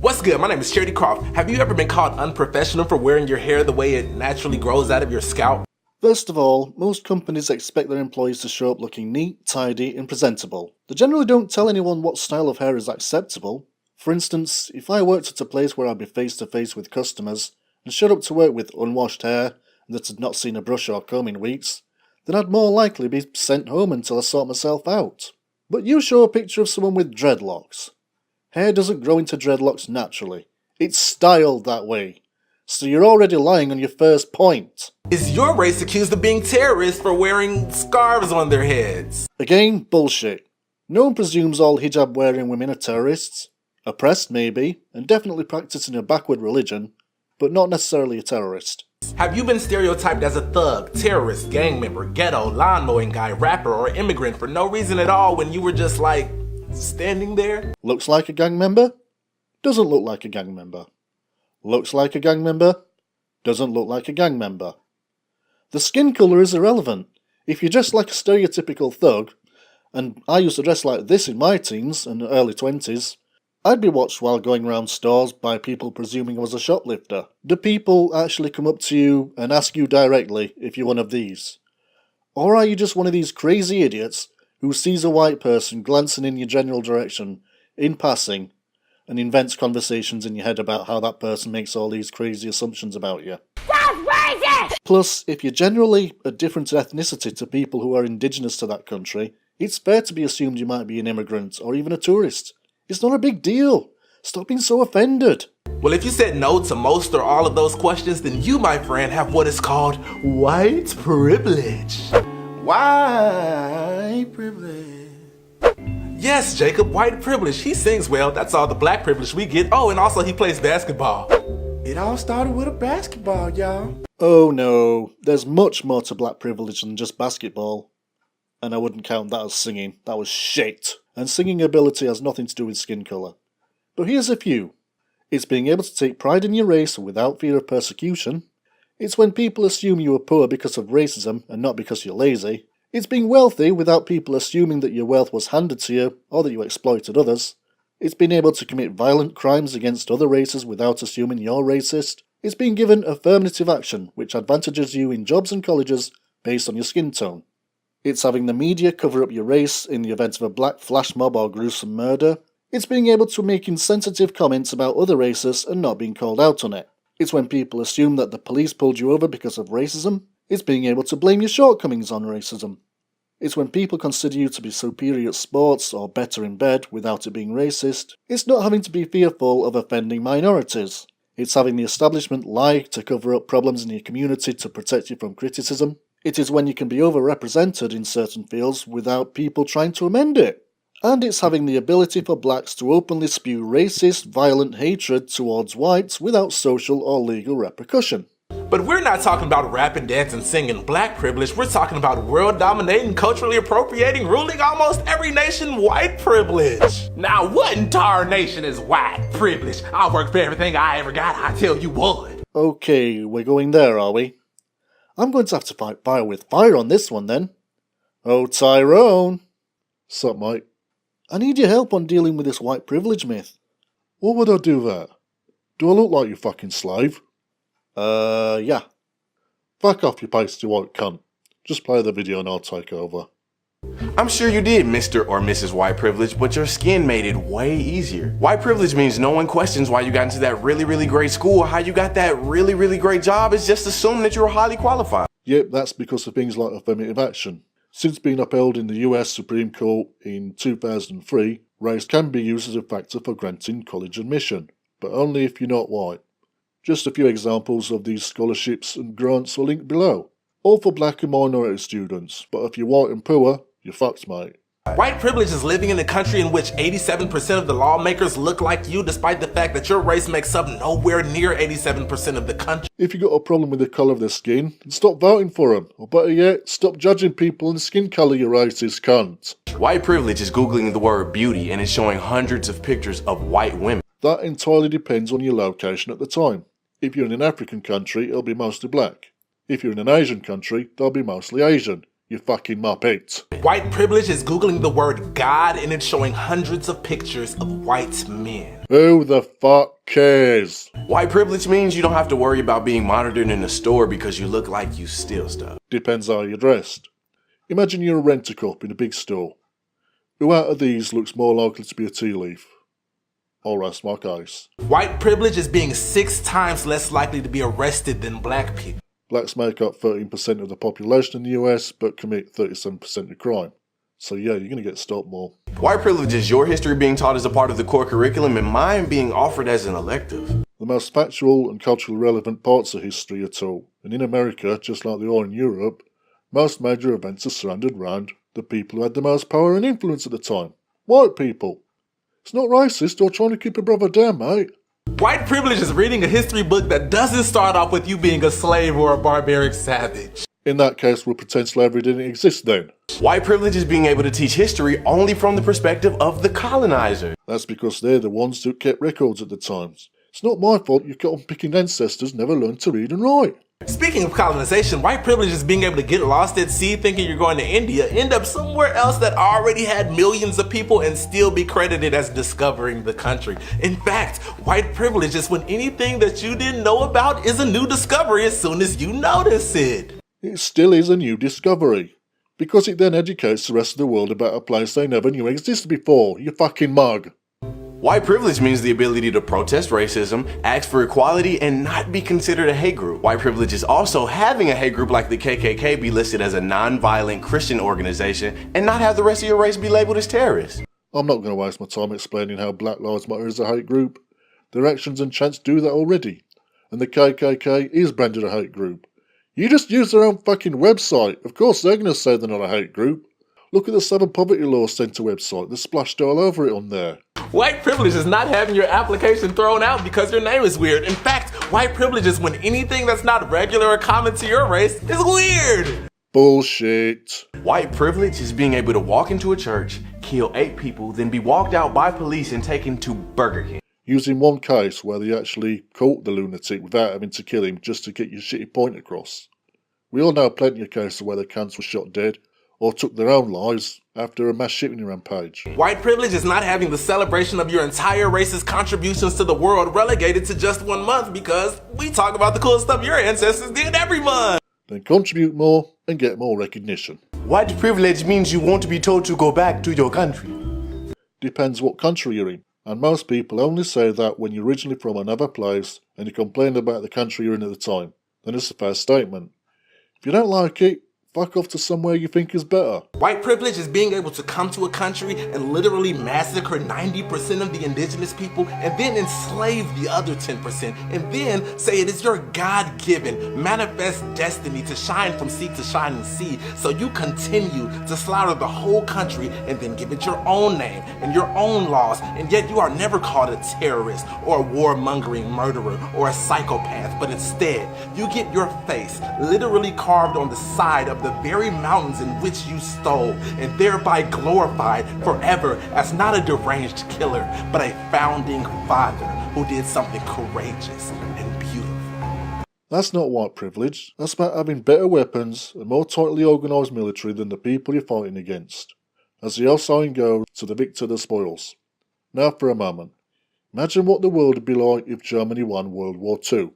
What's good? My name is Charity Croft. Have you ever been called unprofessional for wearing your hair the way it naturally grows out of your scalp? First of all, most companies expect their employees to show up looking neat, tidy, and presentable. They generally don't tell anyone what style of hair is acceptable. For instance, if I worked at a place where I'd be face to face with customers and showed up to work with unwashed hair and that had not seen a brush or comb in weeks, then I'd more likely be sent home until I sort myself out. But you show a picture of someone with dreadlocks. Hair doesn't grow into dreadlocks naturally. It's styled that way. So you're already lying on your first point. Is your race accused of being terrorists for wearing scarves on their heads? Again, bullshit. No one presumes all hijab-wearing women are terrorists. Oppressed, maybe, and definitely practicing a backward religion, but not necessarily a terrorist. Have you been stereotyped as a thug, terrorist, gang member, ghetto, lawn mowing guy, rapper, or immigrant for no reason at all when you were just like, standing there? Looks like a gang member? Doesn't look like a gang member. Looks like a gang member? Doesn't look like a gang member. The skin colour is irrelevant. If you dress like a stereotypical thug, and I used to dress like this in my teens and early 20s, I'd be watched while going around stores by people presuming I was a shoplifter. Do people actually come up to you and ask you directly if you're one of these? Or are you just one of these crazy idiots who sees a white person glancing in your general direction, in passing, and invents conversations in your head about how that person makes all these crazy assumptions about you? That's racist! Plus, if you're generally a different ethnicity to people who are indigenous to that country, it's fair to be assumed you might be an immigrant or even a tourist. It's not a big deal. Stop being so offended. Well, if you said no to most or all of those questions, then you, my friend, have what is called white privilege. White privilege. Yes, Jacob, white privilege. He sings well. That's all the black privilege we get. Oh, and also he plays basketball. It all started with a basketball, y'all. Oh no, there's much more to black privilege than just basketball. And I wouldn't count that as singing. That was shit. And singing ability has nothing to do with skin colour. But here's a few. It's being able to take pride in your race without fear of persecution. It's when people assume you are poor because of racism and not because you're lazy. It's being wealthy without people assuming that your wealth was handed to you or that you exploited others. It's being able to commit violent crimes against other races without assuming you're racist. It's being given affirmative action which advantages you in jobs and colleges based on your skin tone. It's having the media cover up your race in the event of a black flash mob or gruesome murder. It's being able to make insensitive comments about other races and not being called out on it. It's when people assume that the police pulled you over because of racism. It's being able to blame your shortcomings on racism. It's when people consider you to be superior at sports or better in bed without it being racist. It's not having to be fearful of offending minorities. It's having the establishment lie to cover up problems in your community to protect you from criticism. It is when you can be overrepresented in certain fields without people trying to amend it. And it's having the ability for blacks to openly spew racist, violent hatred towards whites without social or legal repercussion. But we're not talking about rapping, dancing, singing black privilege. We're talking about world-dominating, culturally appropriating, ruling almost every nation white privilege. Now, what entire nation is white privilege? I worked for everything I ever got, I tell you what. Okay, we're going there, are we? I'm going to have to fight fire with fire on this one then. Oh, Tyrone. Sup, mate? I need your help on dealing with this white privilege myth. What would I do there? Do I look like your fucking slave? Yeah. Fuck off, you pasty white cunt. Just play the video and I'll take over. I'm sure you did, Mr. or Mrs. White Privilege, but your skin made it way easier. White privilege means no one questions why you got into that really great school or how you got that really great job. It's just assumed that you're highly qualified. Yep, that's because of things like affirmative action. Since being upheld in the US Supreme Court in 2003, race can be used as a factor for granting college admission, but only if you're not white. Just a few examples of these scholarships and grants are linked below. All for black and minority students, but if you're white and poor, you're fucked, mate. White privilege is living in a country in which 87% of the lawmakers look like you, despite the fact that your race makes up nowhere near 87% of the country. If you got a problem with the colour of their skin, then stop voting for them. Or better yet, stop judging people on the skin colour, you racist cunt. White privilege is googling the word beauty and it's showing hundreds of pictures of white women. That entirely depends on your location at the time. If you're in an African country, it'll be mostly black. If you're in an Asian country, they'll be mostly Asian. You fucking muppet. White privilege is googling the word God and it's showing hundreds of pictures of white men. Who the fuck cares? White privilege means you don't have to worry about being monitored in a store because you look like you steal stuff. Depends how you're dressed. Imagine you're a rent-a-cup in a big store. Who out of these looks more likely to be a tea leaf? I'll rest my case. White privilege is being 6 times less likely to be arrested than black people. Blacks make up 13% of the population in the US, but commit 37% of crime. So yeah, you're going to get stopped more. White privilege is your history being taught as a part of the core curriculum and mine being offered as an elective. The most factual and culturally relevant parts of history are taught, and in America, just like they are in Europe, most major events are surrounded around the people who had the most power and influence at the time. White people. It's not racist or trying to keep a brother down, mate. White privilege is reading a history book that doesn't start off with you being a slave or a barbaric savage. In that case, we'll pretend slavery didn't exist then. White privilege is being able to teach history only from the perspective of the colonizer. That's because they're the ones who kept records at the times. It's not my fault your cotton-picking ancestors never learned to read and write. Speaking of colonization, white privilege is being able to get lost at sea thinking you're going to India, end up somewhere else that already had millions of people and still be credited as discovering the country. In fact, white privilege is when anything that you didn't know about is a new discovery as soon as you notice it. It still is a new discovery, because it then educates the rest of the world about a place they never knew existed before, you fucking mug. White privilege means the ability to protest racism, ask for equality, and not be considered a hate group. White privilege is also having a hate group like the KKK be listed as a non-violent Christian organization and not have the rest of your race be labeled as terrorists. I'm not going to waste my time explaining how Black Lives Matter is a hate group. Their actions and chants do that already, and the KKK is branded a hate group. You just use their own fucking website. Of course they're going to say they're not a hate group. Look at the 7 Poverty Law Centre website. They're splashed all over it on there. White privilege is not having your application thrown out because your name is weird. In fact, white privilege is when anything that's not regular or common to your race is weird. Bullshit. White privilege is being able to walk into a church, kill 8 people, then be walked out by police and taken to Burger King. Using one case where they actually caught the lunatic without having to kill him just to get your shitty point across. We all know plenty of cases where the cunts were shot dead or took their own lives after a mass shooting rampage. White privilege is not having the celebration of your entire race's contributions to the world relegated to just 1 month because we talk about the cool stuff your ancestors did every month. Then contribute more and get more recognition. White privilege means you won't be told to go back to your country. Depends what country you're in, and most people only say that when you're originally from another place and you complain about the country you're in at the time. Then it's a fair statement. If you don't like it, fuck off to somewhere you think is better. White privilege is being able to come to a country and literally massacre 90% of the indigenous people and then enslave the other 10% and then say it is your God-given manifest destiny to shine from sea to shining sea, so you continue to slaughter the whole country and then give it your own name and your own laws, and yet you are never called a terrorist or a warmongering murderer or a psychopath, but instead you get your face literally carved on the side of the very mountains in which you stole, and thereby glorified forever as not a deranged killer, but a founding father who did something courageous and beautiful. That's not white privilege. That's about having better weapons and more tightly organised military than the people you're fighting against. As the old saying goes, to the victor the spoils. Now for a moment. Imagine what the world would be like if Germany won World War II.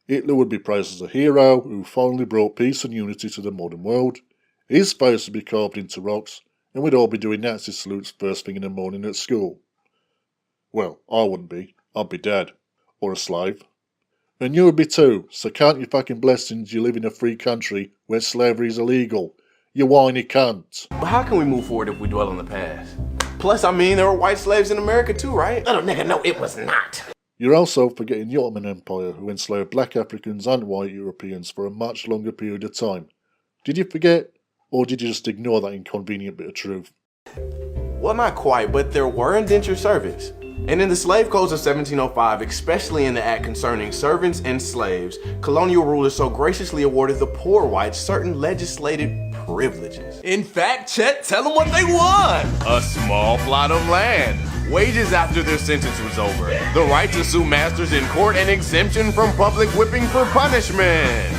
Hitler would be praised as a hero who finally brought peace and unity to the modern world. His face would be carved into rocks, and we'd all be doing Nazi salutes first thing in the morning at school. Well, I wouldn't be. I'd be dead. Or a slave. And you would be too, so count your fucking blessings you live in a free country where slavery is illegal. You whiny cunt. But how can we move forward if we dwell on the past? Plus, I mean, there were white slaves in America too, right? Little nigga, no, it was not. You're also forgetting the Ottoman Empire, who enslaved black Africans and white Europeans for a much longer period of time. Did you forget, or did you just ignore that inconvenient bit of truth? Well, not quite, but there were indentured servants. And in the slave codes of 1705, especially in the act concerning servants and slaves, colonial rulers so graciously awarded the poor whites certain legislated privileges. In fact, Chet, tell them what they won. A small plot of land, wages after their sentence was over, the right to sue masters in court, and exemption from public whipping for punishment.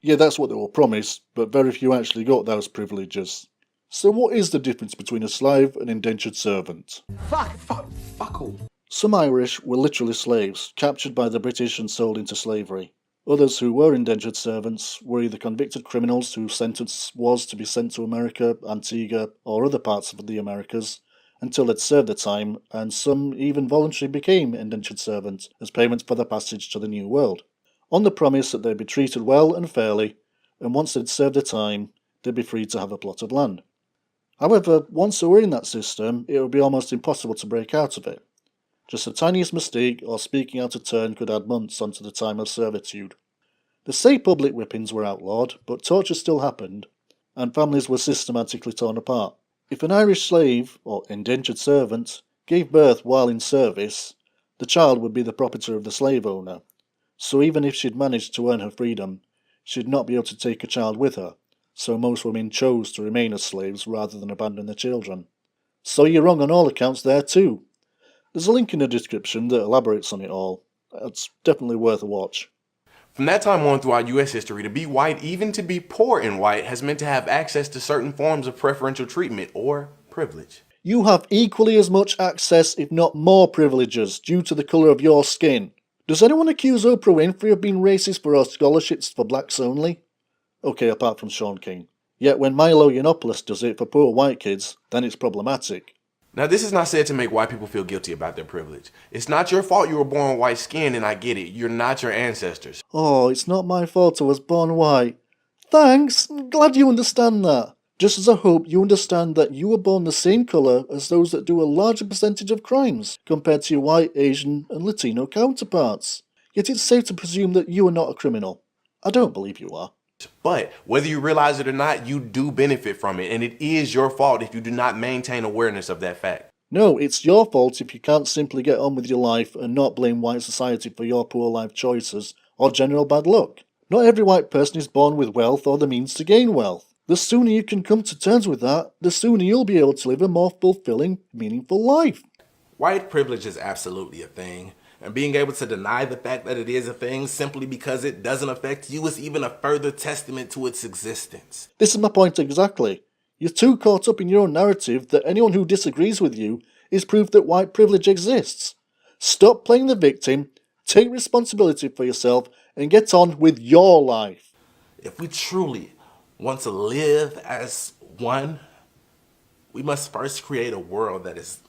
Yeah, that's what they were promised, but very few actually got those privileges. So what is the difference between a slave and indentured servant? Fuck all. Some Irish were literally slaves, captured by the British and sold into slavery. Others who were indentured servants were either convicted criminals whose sentence was to be sent to America, Antigua, or other parts of the Americas until they'd served their time, and some even voluntarily became indentured servants as payment for their passage to the New World, on the promise that they'd be treated well and fairly, and once they'd served their time, they'd be free to have a plot of land. However, once they were in that system, it would be almost impossible to break out of it. Just the tiniest mistake or speaking out of turn could add months onto the time of servitude. They say public whippings were outlawed, but torture still happened, and families were systematically torn apart. If an Irish slave, or indentured servant, gave birth while in service, the child would be the property of the slave owner, so even if she'd managed to earn her freedom, she'd not be able to take a child with her, so most women chose to remain as slaves rather than abandon their children. So you're wrong on all accounts there too. There's a link in the description that elaborates on it all. It's definitely worth a watch. From that time on throughout U.S. history, to be white, even to be poor and white, has meant to have access to certain forms of preferential treatment or privilege. You have equally as much access, if not more privileges, due to the colour of your skin. Does anyone accuse Oprah Winfrey of being racist for her scholarships for blacks only? Okay, apart from Sean King. Yet when Milo Yiannopoulos does it for poor white kids, then it's problematic. Now, this is not said to make white people feel guilty about their privilege. It's not your fault you were born with white skin, and I get it. You're not your ancestors. Oh, it's not my fault I was born white. Thanks, I'm glad you understand that. Just as I hope you understand that you were born the same colour as those that do a larger percentage of crimes, compared to your white, Asian and Latino counterparts. Yet it's safe to presume that you are not a criminal. I don't believe you are. But whether you realize it or not, you do benefit from it, and it is your fault if you do not maintain awareness of that fact. No, it's your fault if you can't simply get on with your life and not blame white society for your poor life choices or general bad luck. Not every white person is born with wealth or the means to gain wealth. The sooner you can come to terms with that, the sooner you'll be able to live a more fulfilling, meaningful life. White privilege is absolutely a thing, and being able to deny the fact that it is a thing simply because it doesn't affect you is even a further testament to its existence. This is my point exactly. You're too caught up in your own narrative that anyone who disagrees with you is proof that white privilege exists. Stop playing the victim, take responsibility for yourself, and get on with your life. If we truly want to live as one, we must first create a world that is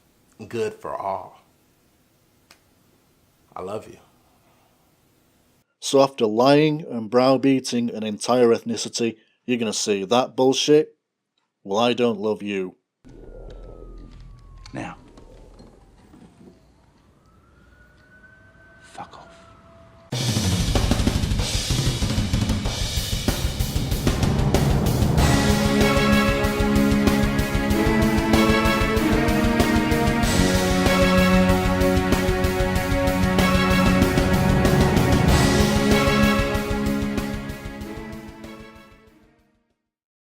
good for all. I love you. So after lying and browbeating an entire ethnicity, you're going to say that bullshit? Well, I don't love you. Now, fuck off.